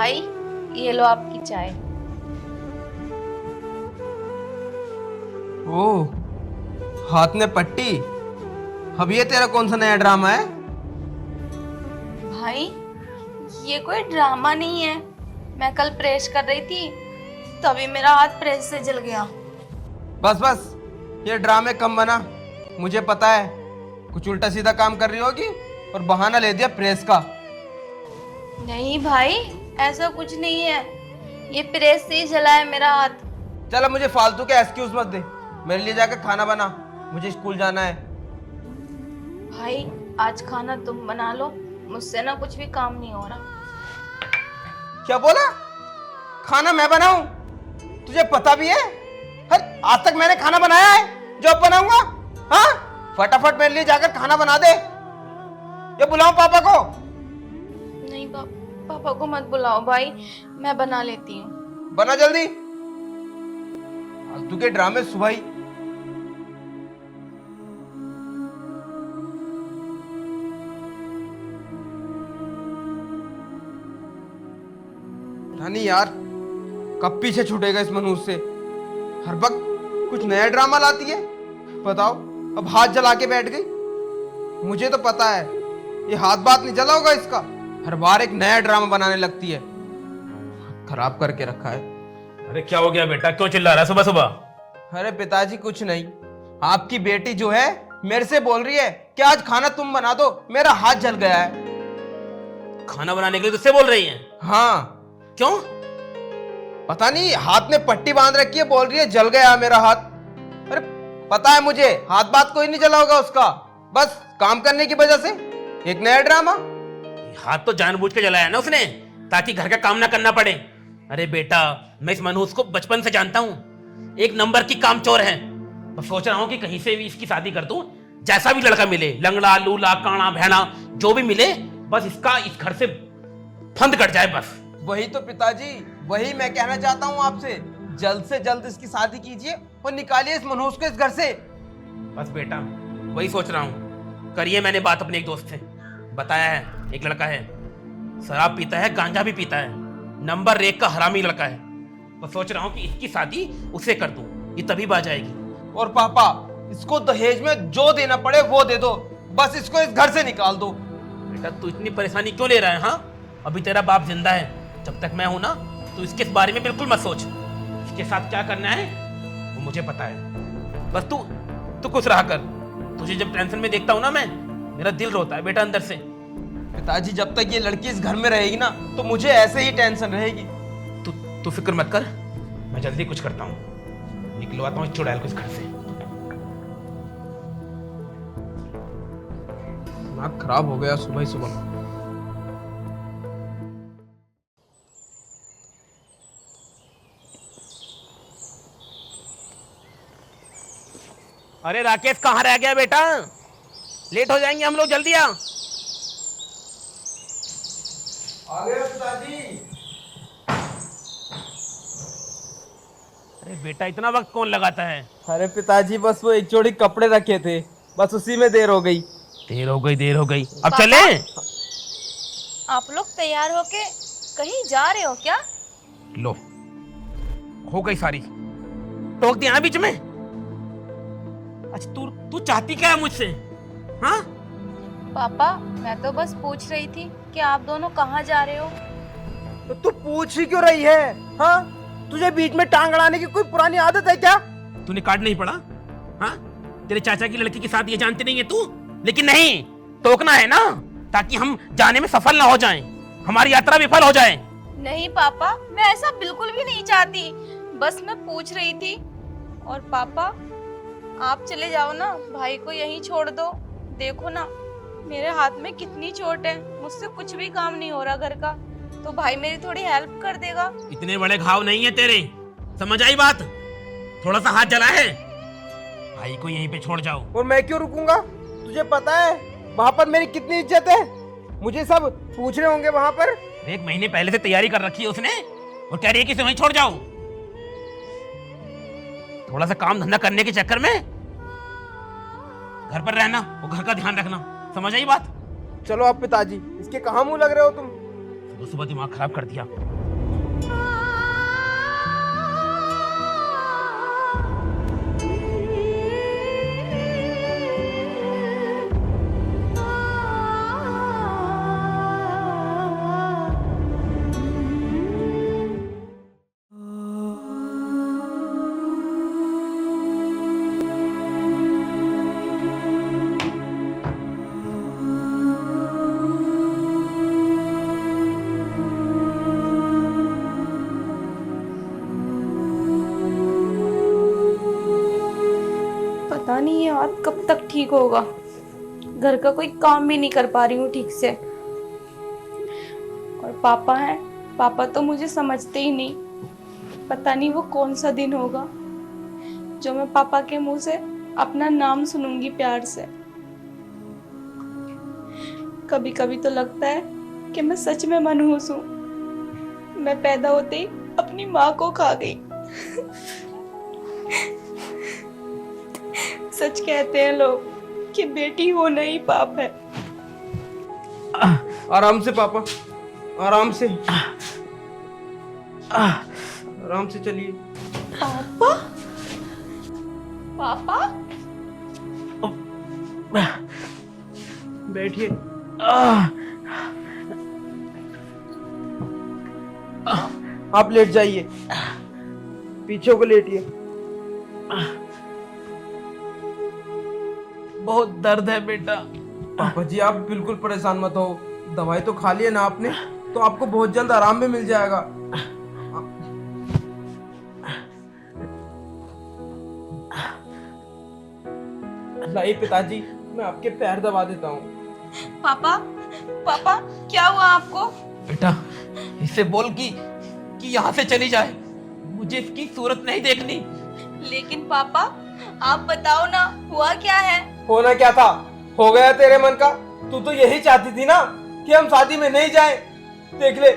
भाई ये लो आपकी चाय। ओह, हाथ में पट्टी। अब ये तेरा कौन सा नया ड्रामा है? भाई ये कोई ड्रामा नहीं है। मैं कल प्रेस कर रही थी तभी मेरा हाथ प्रेस से जल गया। बस बस, ये ड्रामे कम बना। मुझे पता है कुछ उल्टा सीधा काम कर रही होगी और बहाना ले दिया प्रेस का। नहीं भाई ऐसा कुछ नहीं है, ये प्रेस से ही जला है मेरा हाथ। चल अब मुझे फालतू के एक्सक्यूज मत दे, मेरे लिए जाकर खाना बना, मुझे स्कूल जाना है। भाई आज खाना तुम बना लो, मुझसे ना कुछ भी काम नहीं हो रहा। क्या बोला? खाना मैं बनाऊं? तुझे पता भी है? आज तक मैंने खाना बनाया है जो अब बनाऊंगा? हाँ, फटाफट मेरे लिए जाकर खाना बना दे। ये बुलाऊं पापा को? नहीं पापा को मत बुलाओ भाई, मैं बना लेती हूँ। बना जल्दी, फालतू के ड्रामे सुबह ही। नहीं यार, कब पीछे छूटेगा इस मनहूस से? हर वक्त कुछ नया ड्रामा लाती है। बताओ, अब हाथ जला के बैठ गई। मुझे तो पता है ये हाथ बात नहीं जला होगा इसका। हर बार एक नया ड्रामा बनाने लगती है। खराब करके रखा है। अरे क्या हो गया बेटा, क्यों चिल्ला रहा है सुबह सुबह? अरे पिताजी कुछ नहीं, आपकी बेटी जो है मेरे से बोल रही है कि आज खाना तुम बना दो, मेरा हाथ जल गया है। खाना बनाने के लिए तुझसे बोल रही है? हाँ। क्यों? पता नहीं, हाथ में पट्टी बांध रखी है, बोल रही है जल गया मेरा हाथ। अरे पता है मुझे, हाथ बात कोई नहीं जला होगा उसका, बस काम करने की वजह से एक नया ड्रामा। हाथ तो जानबूझ के जलाया ना उसने, ताकि घर का काम ना करना पड़े। अरे बेटा, मैं इस मनहूस को बचपन से जानता हूँ, एक नंबर की कामचोर है। मैं सोच रहा हूँ कि कहीं से भी इसकी शादी कर दूं, जैसा भी लड़का मिले, लंगड़ा लूला काना भेड़ा जो भी मिले, बस इसका इस घर से फंद कट जाए बस। वही तो पिताजी, वही मैं कहना चाहता हूँ आपसे, जल्द से जल्द इसकी शादी कीजिए और निकालिए इस मनहूस को इस घर से। बस बेटा, वही सोच रहा हूँ। करिए, मैंने बात अपने एक दोस्त से बताया है, एक लड़का है, शराब पीता है, गांजा भी पीता है, नंबर 1 का हरामी लड़का है। बस सोच रहा हूँ कि इसकी शादी उससे कर दूं, ये तभी बात जाएगी। और पापा, इसको दहेज में जो देना पड़े वो दे दो, बस इसको इस घर से निकाल दो। बेटा तू इतनी परेशानी क्यों ले रहा है? हाँ, अभी तेरा बाप जिंदा है, जब तक मैं हूं ना, तो इसके बारे में बिल्कुल मत सोच। इसके साथ क्या करना है वो मुझे पता है। बस तू खुश रहा कर। तुझे जब टेंशन में देखता हूं ना मैं, मेरा दिल रोता है बेटा अंदर से। पिताजी, जब तक ये लड़की इस घर में रहेगी ना, तो मुझे ऐसे ही टेंशन रहेगी। तू फिक्र मत कर, मैं जल्दी कुछ करता हूँ, निकलवाता हूँ इस चुड़ैल को इस घर से। दिमाग खराब हो गया सुबह ही सुबह। अरे राकेश, कहाँ रह गया बेटा? लेट हो जाएंगे हम लोग, जल्दी आ। गए पिताजी। अरे बेटा, इतना वक्त कौन लगाता है? अरे पिताजी, बस वो एक जोड़ी कपड़े रखे थे, बस उसी में देर हो गई। देर हो गई, अब पापा? चले? आप लोग तैयार होके कहीं जा रहे हो क्या? लो, हो गई सारी, टोक दिया ना बीच में। अच्छा तू चाहती क्या है मुझसे? हाँ पापा मैं तो बस पूछ रही थी कि आप दोनों कहाँ जा रहे हो। तो तू पूछ ही क्यों रही है? हाँ, तुझे बीच में टांग अड़ाने की कोई पुरानी आदत है क्या? तूने कार्ड नहीं पढ़ा? हाँ, तेरे चाचा की लड़की के साथ ये जानते नहीं है तू? लेकिन नहीं, टोकना है ना, ताकि हम जाने में सफल ना हो जाएं, हमारी यात्रा विफल हो जाए। नहीं पापा, मैं ऐसा बिल्कुल भी नहीं चाहती, बस मैं पूछ रही थी। और पापा आप चले जाओ ना, भाई को यहीं छोड़ दो। देखो ना मेरे हाथ में कितनी चोट है, मुझसे कुछ भी काम नहीं हो रहा घर का, तो भाई मेरी थोड़ी हेल्प कर देगा। इतने बड़े घाव नहीं है तेरे, समझ आई बात? थोड़ा सा हाथ जला है, भाई को यहीं पे छोड़ जाओ। और मैं क्यों रुकूंगा? तुझे पता है वहां पर मेरी कितनी इज्जत है, मुझे सब पूछ रहे होंगे वहां पर। 1 महीने पहले से तैयारी कर रखी है उसने, और कह रही है कि इसे वहीं छोड़ जाओ। थोड़ा सा काम धंधा करने के चक्कर में घर पर रहना, वो घर का ध्यान रखना, समझ आई बात? चलो अब पिताजी, इसके कहाँ मुंह लग रहे हो तुम? सुबह सुबह दिमाग खराब कर दिया। हाथ कब तक ठीक होगा? घर का कोई काम भी नहीं कर पा रही हूँ ठीक से। और पापा हैं, पापा तो मुझे समझते ही नहीं। पता नहीं वो कौन सा दिन होगा जो मैं पापा के मुंह से अपना नाम सुनूंगी प्यार से। कभी कभी तो लगता है कि मैं सच में मनहूस हूँ। मैं पैदा होते ही अपनी माँ को खा गई। सच कहते हैं लोग कि बेटी होना ही पाप है। आराम से पापा, आराम से, आराम से चलिए। पापा? पापा? बैठिए। आप लेट जाइए, पीछे को लेटिए। बहुत दर्द है बेटा। पापा जी आप बिल्कुल परेशान मत हो, दवाई तो खा ली है ना आपने, तो आपको बहुत जल्द आराम भी मिल जाएगा। लाइए पिताजी, मैं आपके पैर दबा देता हूँ। पापा? पापा क्या हुआ आपको? बेटा इससे बोल कि यहाँ से चली जाए, मुझे इसकी सूरत नहीं देखनी। लेकिन पापा आप बताओ ना, हुआ क्या है? होना क्या था, हो गया तेरे मन का। तू तो यही चाहती थी ना कि हम शादी में नहीं जाएं। देख ले,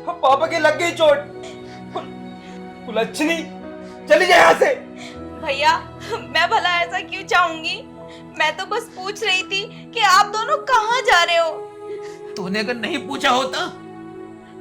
हम पापा के लग गई चोट। कुलच्छनी, चली जाए यहाँ से। भैया मैं भला ऐसा क्यों चाहूंगी? मैं तो बस पूछ रही थी कि आप दोनों कहाँ जा रहे हो। तूने अगर नहीं पूछा होता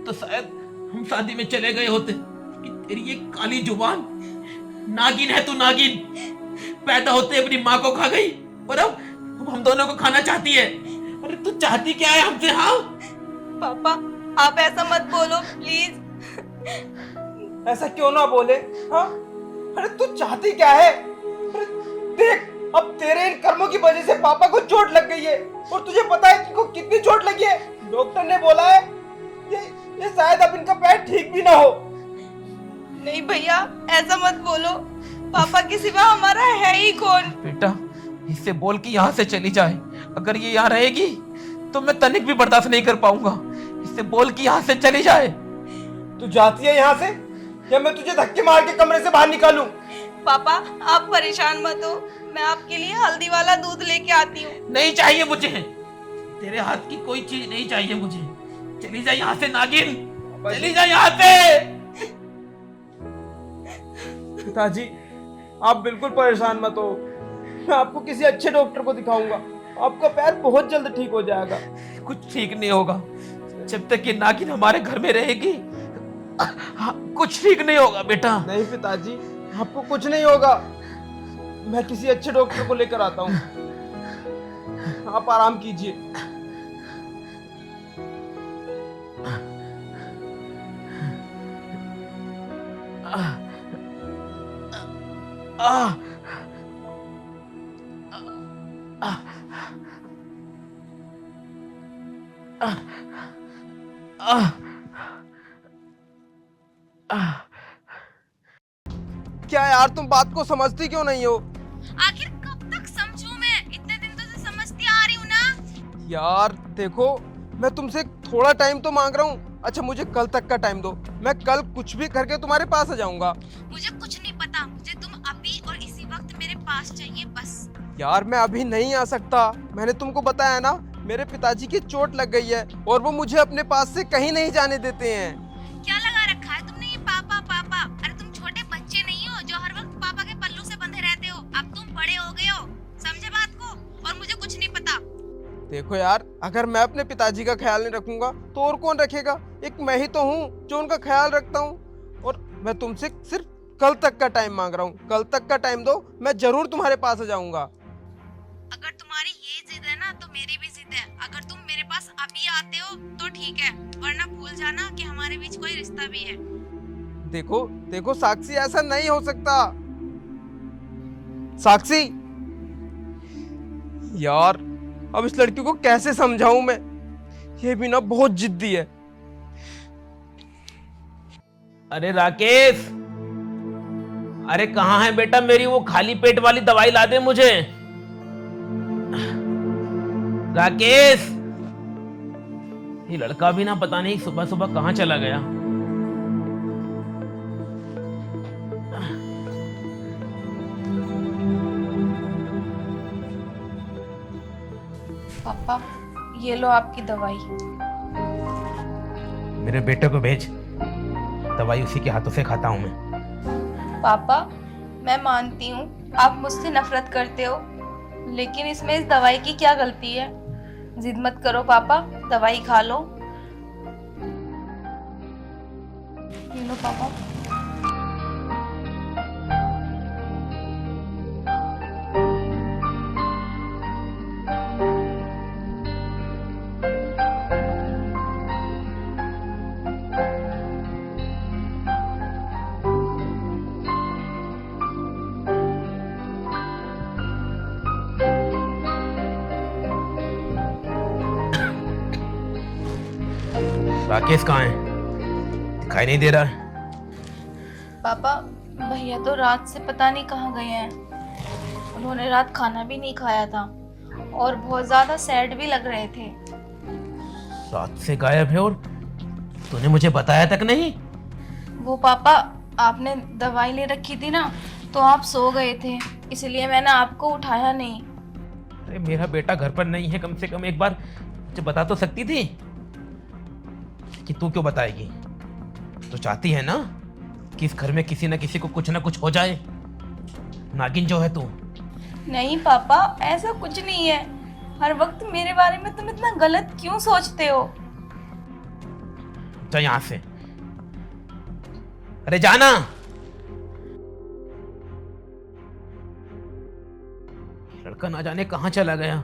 तो शायद हम शादी में चले गए होते। कि तेरी ये काली जुबान, नागिन है तू, नागिन। पैदा होते अपनी माँ को खा गई और अब हम दोनों को खाना चाहती है। अरे तू चाहती क्या है हमसे? हाँ पापा आप ऐसा मत बोलो प्लीज। ऐसा क्यों ना बोले? हाँ, अरे तू चाहती क्या है? अरे देख, अब तेरे इन कर्मों की वजह से पापा को चोट लग गई है, और तुझे पता है इनको कितनी चोट लगी है? डॉक्टर ने बोला है ये शायद अब इनका पैर ठीक भी ना हो। नहीं भैया ऐसा मत बोलो, पापा के सिवा हमारा है ही कौन? बेटा इससे बोल कि यहाँ से चली जाए। अगर ये यहाँ रहेगी तो मैं तनिक भी बर्दाश्त नहीं कर पाऊंगा। इससे बोल कि यहाँ से चली जाए। तू जाती है यहाँ से या मैं तुझे धक्के मार के कमरे से बाहर निकालूं? पापा आप परेशान मत हो, मैं आपके लिए हल्दी वाला दूध लेके आती हूँ। नहीं चाहिए मुझे, तेरे हाथ की कोई चीज नहीं चाहिए मुझे। चली जा यहाँ से नागिन, चली जा यहाँ से। पिताजी आप बिल्कुल परेशान मत हो, मैं आपको किसी अच्छे डॉक्टर को दिखाऊंगा। आपका पैर बहुत जल्द ठीक हो जाएगा। कुछ ठीक नहीं होगा जब तक ये नागिन हमारे घर में रहेगी। कुछ ठीक नहीं होगा बेटा। नहीं पिताजी, आपको कुछ नहीं होगा। मैं किसी अच्छे डॉक्टर को लेकर आता हूँ, आप आराम कीजिए। क्या यार, तुम बात को समझती क्यों नहीं हो? आखिर कब तक समझूं मैं? इतने दिन तो से समझती आ रही हूँ ना। यार देखो, मैं तुमसे थोड़ा टाइम तो मांग रहा हूँ। अच्छा मुझे कल तक का टाइम दो, मैं कल कुछ भी करके तुम्हारे पास आ जाऊंगा। मुझे कुछ नहीं पता, मुझे तुम अभी और इसी वक्त मेरे पास चाहिए बस। यार मैं अभी नहीं आ सकता, मैंने तुमको बताया ना, मेरे पिताजी की चोट लग गई है और वो मुझे अपने पास से कहीं नहीं जाने देते हैं। क्या लगा रखा है तुमने ये पापा पापा? अरे तुम छोटे बच्चे नहीं हो जो हर वक्त पापा के पल्लू से बंधे रहते हो। अब तुम बड़े हो गए हो, समझे बात को? और मुझे कुछ नहीं पता। देखो यार, अगर मैं अपने पिताजी का ख्याल नहीं रखूंगा तो और कौन रखेगा? एक मैं ही तो हूँ जो उनका ख्याल रखता हूँ। और मैं तुमसे सिर्फ कल तक का टाइम मांग रहा हूँ, कल तक का टाइम दो, मैं जरूर तुम्हारे पास आ जाऊंगा। अगर तुम्हारी ये जिद है ना तो मेरी भी जिद है। अगर तुम मेरे पास अभी आते हो तो ठीक है, वरना भूल जाना कि हमारे बीच कोई रिश्ता भी है। देखो देखो साक्षी, ऐसा नहीं हो सकता। साक्षी यार, अब इस लड़की को कैसे समझाऊं मैं? ये भी ना बहुत जिद्दी है। अरे राकेश, अरे कहाँ है बेटा मेरी वो खाली पेट वाली दवाई ला दे मुझे। राकेश, ये लड़का भी ना पता नहीं सुबह सुबह कहाँ चला गया। पापा ये लो आपकी दवाई। मेरे बेटे को भेज, दवाई उसी के हाथों से खाता हूं मैं। पापा मैं मानती हूँ आप मुझसे नफरत करते हो, लेकिन इसमें इस दवाई की क्या गलती है? जिद मत करो पापा, दवाई खा लो। ये लो पापा। राकेश कहाँ है? दिखाई नहीं दे रहा है। पापा भैया तो रात से पता नहीं कहाँ गए हैं। उन्होंने रात खाना भी नहीं खाया था और बहुत ज्यादा सैड भी लग रहे थे। रात से गायब है और तूने मुझे बताया तक नहीं? वो पापा आपने दवाई ले रखी थी ना, तो आप सो गए थे, इसलिए मैंने आपको उठाया नहीं। अरे मेरा बेटा घर पर नहीं है, कम से कम एक बार मुझे बता तो सकती थी। कि तू क्यों बताएगी? तो चाहती है ना कि इस घर में किसी ना किसी को कुछ ना कुछ हो जाए। नागिन जो है तू। नहीं पापा ऐसा कुछ नहीं है। हर वक्त मेरे बारे में तुम इतना गलत क्यों सोचते हो? जा यहां से। अरे जाना। लड़का ना जाने कहां चला गया।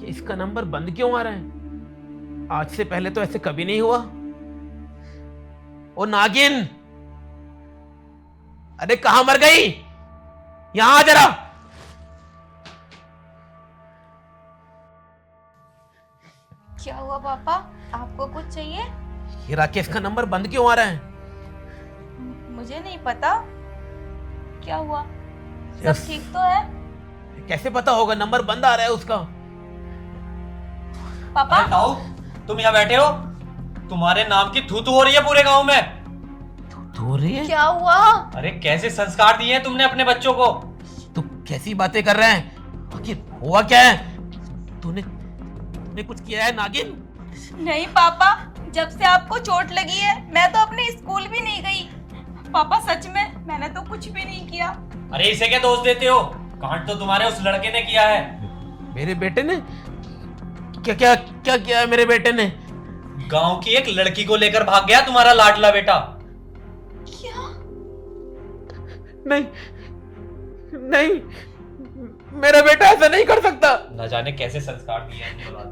इसका नंबर बंद क्यों आ रहा है? आज से पहले तो ऐसे कभी नहीं हुआ। ओ नागिन, अरे कहां मर गई? यहां आ जरा। क्या हुआ पापा, आपको कुछ चाहिए? ये राकेश का नंबर बंद क्यों आ रहा है? मुझे नहीं पता, क्या हुआ? सब यस। ठीक तो है? कैसे पता होगा? नंबर बंद आ रहा है उसका। पापा अरे ताऊ, तुम यहाँ बैठे हो? तुम्हारे नाम की थू थू हो रही है पूरे गांव में। हो रही है? क्या हुआ? अरे कैसे संस्कार दिए हैं तुमने अपने बच्चों को? तू कैसी बातें कर रहा है? आखिर हुआ क्या है? तूने कुछ किया है नागिन? नहीं पापा, जब से आपको चोट लगी है मैं तो अपने स्कूल भी नहीं गई। पापा सच में मैंने तो कुछ भी नहीं किया। अरे इसे क्या दोष देते हो? कांड तो तुम्हारे उस लड़के ने किया है। मेरे बेटे ने? क्या क्या क्या किया है मेरे बेटे ने? गांव की एक लड़की को लेकर भाग गया तुम्हारा लाडला बेटा। क्या? नहीं नहीं, मेरा बेटा ऐसा नहीं कर सकता। न जाने कैसे संस्कार दिए हैं अपनी औलाद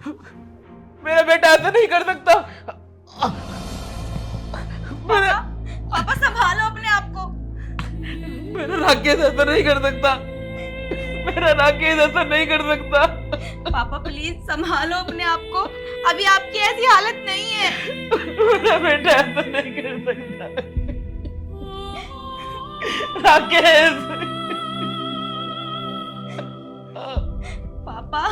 को। मेरा बेटा ऐसा नहीं कर सकता। पापा, पापा संभालो अपने आप को। मेरा राकेश ऐसा नहीं कर सकता। मेरा राकेश ऐसा नहीं कर सकता। पापा प्लीज संभालो अपने आप को, अभी आपकी ऐसी हालत नहीं है। मेरा बेटा ऐसा नहीं कर सकता। राकेश। पापा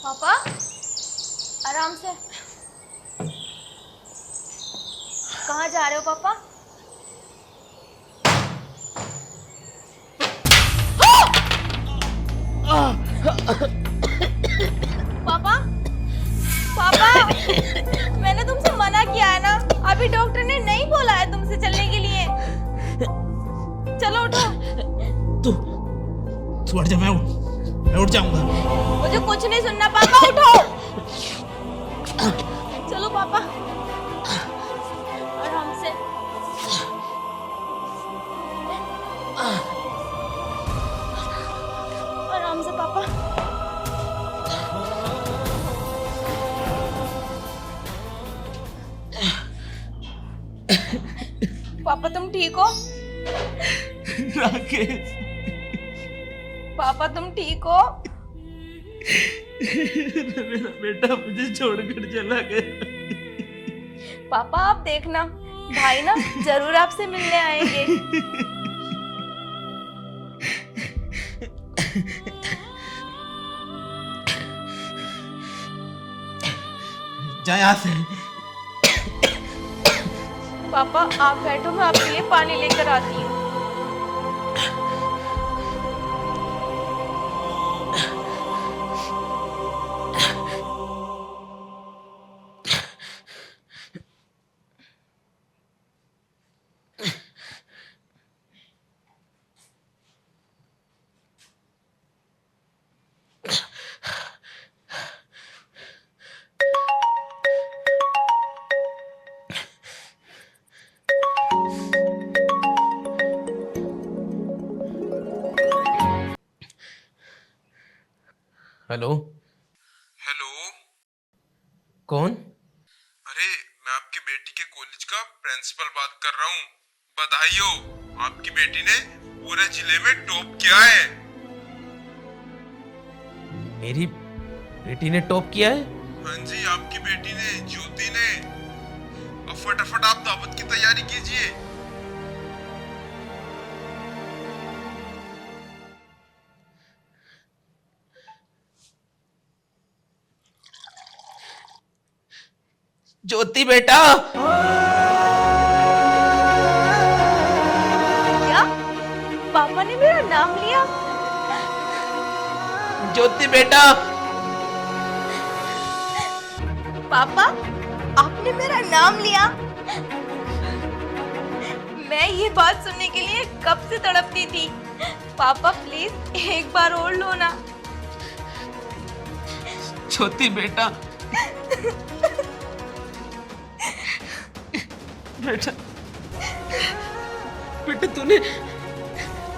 पापा आराम से। कहाँ जा रहे हो पापा? पापा पापा मैंने तुमसे मना किया है ना, अभी डॉक्टर ने नहीं बोला है तुमसे चलने के लिए। चलो उठो। तू हट जा, मैं उठ जाऊंगा। मुझे कुछ नहीं सुनना पापा, उठो। चलो पापा आराम से। पापा तुम ठीक हो? राकेश, पापा तुम ठीक हो? मेरा बेटा मुझे छोड़कर चला गया। पापा आप देखना, भाई ना जरूर आपसे मिलने आएंगे। जा यहाँ से। पापा आप बैठो, मैं आपके लिए पानी लेकर आती हूँ। Hello, hello. कौन? अरे मैं आपकी बेटी के कॉलेज का प्रिंसिपल बात कर रहा हूँ। बधाई हो, आपकी बेटी ने पूरे जिले में टॉप किया है। मेरी बेटी ने टॉप किया है? हाँ जी, आपकी बेटी ने, ज्योति ने। अब फटाफट आप दावत की तैयारी कीजिए। ज्योति बेटा, क्या पापा ने मेरा नाम लिया? ज्योति बेटा, पापा आपने मेरा नाम लिया? मैं ये बात सुनने के लिए कब से तड़पती थी। पापा प्लीज एक बार और लो ना। ज्योति बेटा, बेटा, बेटा तूने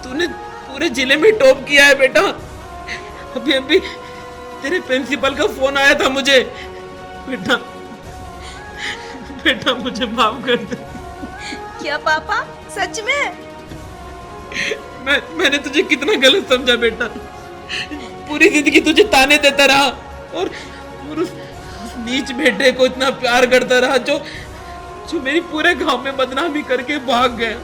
तूने पूरे जिले में टॉप किया है बेटा। अभी अभी तेरे प्रिंसिपल का फोन आया था मुझे। बेटा, बेटा मुझे माफ कर दे। क्या पापा सच में? मैंने तुझे कितना गलत समझा बेटा। पूरी जिंदगी तुझे ताने देता रहा और उस नीच बेटे को इतना प्यार करता रहा जो मेरी पूरे गांव में बदनामी करके भाग गया।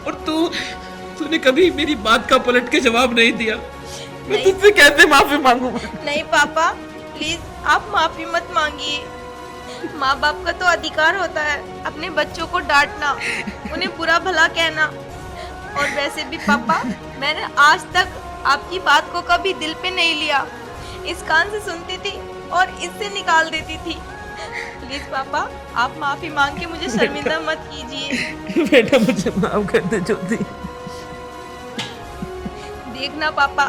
और तूने कभी मेरी बात का पलट के जवाब नहीं दिया। मैं तुझसे कैसे माफी मांगू? नहीं पापा प्लीज आप माफी मत मांगिए। माँ बाप का तो अधिकार होता है अपने बच्चों को डांटना, उन्हें बुरा भला कहना। और वैसे भी पापा मैंने आज तक आपकी बात को कभी दिल पे नहीं लिया। इस कान से सुनती थी और इससे निकाल देती थी। प्लीज पापा आप माफी मांग के मुझे शर्मिंदा मत कीजिए। बेटा मुझे माफ कर दे ज्योति। देखना पापा,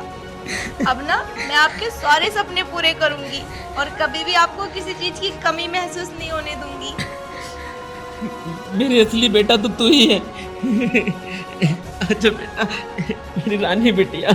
अब ना मैं आपके सारे सपने पूरे करूंगी और कभी भी आपको किसी चीज की कमी महसूस नहीं होने दूंगी। मेरी असली बेटा तो तू ही है। अच्छा बेटा, मेरी रानी बिटिया।